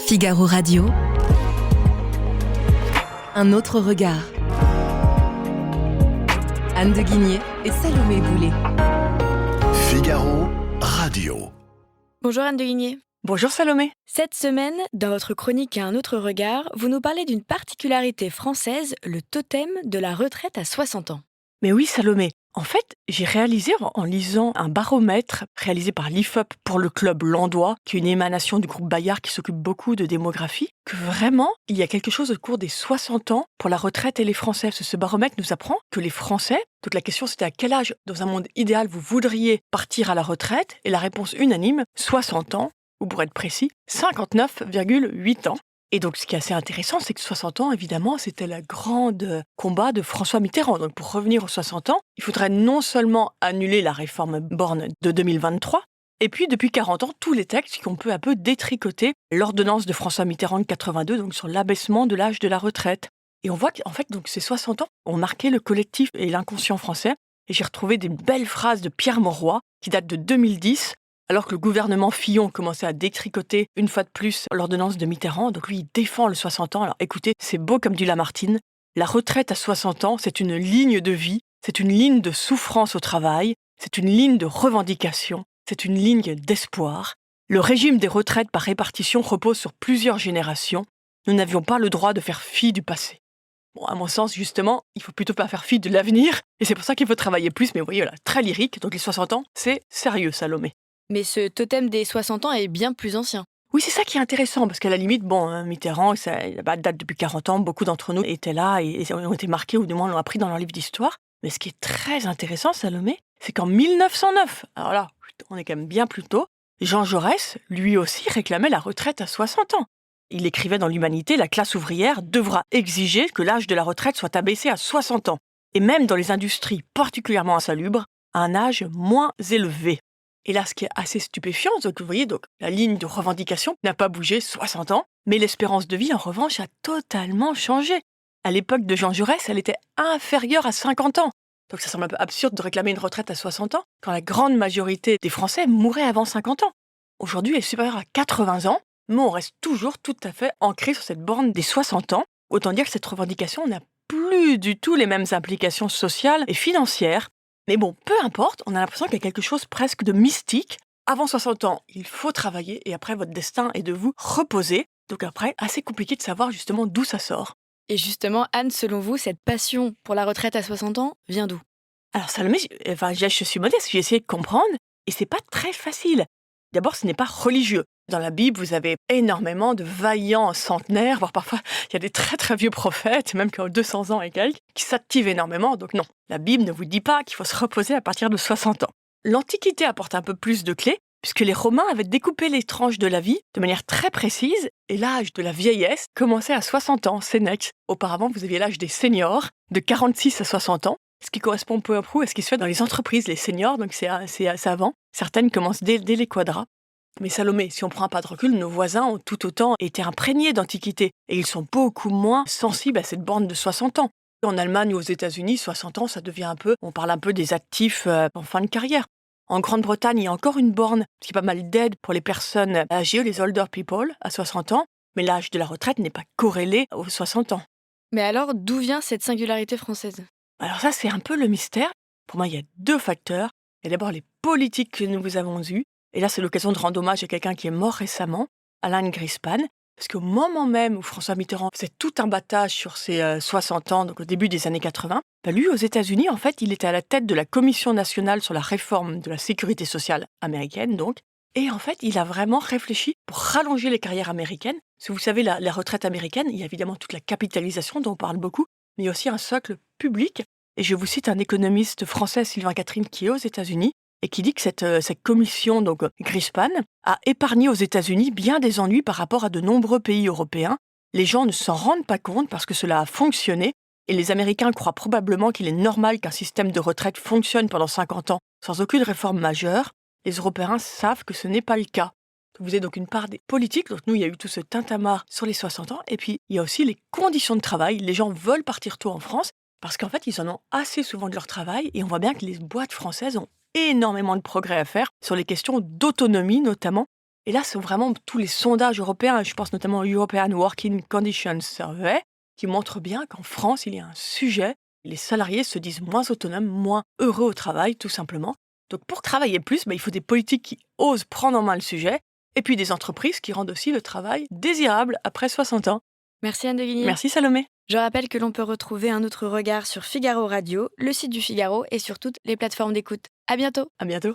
Figaro Radio. Un autre regard. Anne de Guigné et Salomé Boulet. Figaro Radio. Bonjour Anne de Guigné. Bonjour Salomé. Cette semaine, dans votre chronique Un autre regard, vous nous parlez d'une particularité française, le totem de la retraite à 60 ans. Mais oui Salomé, en fait, j'ai réalisé en lisant un baromètre réalisé par l'IFOP pour le club Landois, qui est une émanation du groupe Bayard qui s'occupe beaucoup de démographie, que vraiment, il y a quelque chose au cours des 60 ans pour la retraite et les Français. Parce que ce baromètre nous apprend que les Français, donc la question c'était à quel âge, dans un monde idéal, vous voudriez partir à la retraite, et la réponse unanime, 60 ans, ou pour être précis, 59,8 ans. Et donc, ce qui est assez intéressant, c'est que 60 ans, évidemment, c'était le grand combat de François Mitterrand. Donc, pour revenir aux 60 ans, il faudrait non seulement annuler la réforme Borne de 2023, et puis, depuis 40 ans, tous les textes qui ont peu à peu détricoté l'ordonnance de François Mitterrand de 82, donc sur l'abaissement de l'âge de la retraite. Et on voit qu'en fait, donc, ces 60 ans ont marqué le collectif et l'inconscient français. Et j'ai retrouvé des belles phrases de Pierre Mauroy, qui datent de 2010, alors que le gouvernement Fillon commençait à détricoter une fois de plus l'ordonnance de Mitterrand. Donc lui, il défend le 60 ans. Alors écoutez, c'est beau comme dit Lamartine. La retraite à 60 ans, c'est une ligne de vie, c'est une ligne de souffrance au travail, c'est une ligne de revendication, c'est une ligne d'espoir. Le régime des retraites par répartition repose sur plusieurs générations. Nous n'avions pas le droit de faire fi du passé. Bon, à mon sens, justement, il faut plutôt pas faire fi de l'avenir, et c'est pour ça qu'il faut travailler plus. Mais vous voyez, voilà, très lyrique. Donc les 60 ans, c'est sérieux, Salomé. Mais ce totem des 60 ans est bien plus ancien. Oui, c'est ça qui est intéressant, parce qu'à la limite, Mitterrand, ça date depuis 40 ans, beaucoup d'entre nous étaient là et ont été marqués, ou du moins l'ont appris dans leur livre d'histoire. Mais ce qui est très intéressant, Salomé, c'est qu'en 1909, alors là, on est quand même bien plus tôt, Jean Jaurès, lui aussi, réclamait la retraite à 60 ans. Il écrivait dans l'Humanité, la classe ouvrière devra exiger que l'âge de la retraite soit abaissé à 60 ans, et même dans les industries particulièrement insalubres, à un âge moins élevé. Et là, ce qui est assez stupéfiant, c'est que vous voyez, donc, la ligne de revendication n'a pas bougé 60 ans, mais l'espérance de vie, en revanche, a totalement changé. À l'époque de Jean Jaurès, elle était inférieure à 50 ans. Donc ça semble un peu absurde de réclamer une retraite à 60 ans, quand la grande majorité des Français mouraient avant 50 ans. Aujourd'hui, elle est supérieure à 80 ans, mais on reste toujours tout à fait ancré sur cette borne des 60 ans. Autant dire que cette revendication n'a plus du tout les mêmes implications sociales et financières. Mais bon, peu importe, on a l'impression qu'il y a quelque chose presque de mystique. Avant 60 ans, il faut travailler et après, votre destin est de vous reposer. Donc après, assez compliqué de savoir justement d'où ça sort. Et justement, Anne, selon vous, cette passion pour la retraite à 60 ans vient d'où ? Alors Salomé, je suis modeste, j'ai essayé de comprendre et c'est pas très facile. D'abord, ce n'est pas religieux. Dans la Bible, vous avez énormément de vaillants centenaires, voire parfois, il y a des très très vieux prophètes, même qui ont 200 ans et quelques, qui s'activent énormément. Donc non, la Bible ne vous dit pas qu'il faut se reposer à partir de 60 ans. L'Antiquité apporte un peu plus de clés, puisque les Romains avaient découpé les tranches de la vie de manière très précise, et l'âge de la vieillesse commençait à 60 ans, Sénèque. Auparavant, vous aviez l'âge des seniors, de 46 à 60 ans, ce qui correspond peu à peu à ce qui se fait dans les entreprises, les seniors, donc c'est avant. Certaines commencent dès les quadras. Mais Salomé, si on prend un pas de recul, nos voisins ont tout autant été imprégnés d'antiquité et ils sont beaucoup moins sensibles à cette borne de 60 ans. En Allemagne ou aux États-Unis, 60 ans, ça devient on parle un peu des actifs en fin de carrière. En Grande-Bretagne, il y a encore une borne, qui est pas mal d'aide pour les personnes âgées, les older people, à 60 ans, mais l'âge de la retraite n'est pas corrélé aux 60 ans. Mais alors, d'où vient cette singularité française ? Alors ça, c'est un peu le mystère. Pour moi, il y a deux facteurs. Il y a d'abord les politiques que nous avons eues. Et là, c'est l'occasion de rendre hommage à quelqu'un qui est mort récemment, Alan Greenspan, parce qu'au moment même où François Mitterrand faisait tout un battage sur ses 60 ans, donc au début des années 80, lui, aux États-Unis, en fait, il était à la tête de la Commission nationale sur la réforme de la sécurité sociale américaine, donc. Et en fait, il a vraiment réfléchi pour rallonger les carrières américaines. Si vous savez, la retraite américaine, il y a évidemment toute la capitalisation dont on parle beaucoup, mais il y a aussi un socle public. Et je vous cite un économiste français, Sylvain Catherine, qui est aux États-Unis, et qui dit que cette commission, donc Greenspan, a épargné aux États-Unis bien des ennuis par rapport à de nombreux pays européens. Les gens ne s'en rendent pas compte parce que cela a fonctionné, et les Américains croient probablement qu'il est normal qu'un système de retraite fonctionne pendant 50 ans sans aucune réforme majeure. Les Européens savent que ce n'est pas le cas. Vous avez donc une part des politiques, donc nous, il y a eu tout ce tintamarre sur les 60 ans, et puis il y a aussi les conditions de travail. Les gens veulent partir tôt en France, parce qu'en fait, ils en ont assez souvent de leur travail, et on voit bien que les boîtes françaises ont énormément de progrès à faire sur les questions d'autonomie notamment. Et là, c'est vraiment tous les sondages européens, je pense notamment au European Working Conditions Survey, qui montrent bien qu'en France, il y a un sujet. Les salariés se disent moins autonomes, moins heureux au travail, tout simplement. Donc pour travailler plus, il faut des politiques qui osent prendre en main le sujet, et puis des entreprises qui rendent aussi le travail désirable après 60 ans. Merci Anne de Guigné. Merci Salomé. Je rappelle que l'on peut retrouver un autre regard sur Figaro Radio, le site du Figaro et sur toutes les plateformes d'écoute. À bientôt. À bientôt.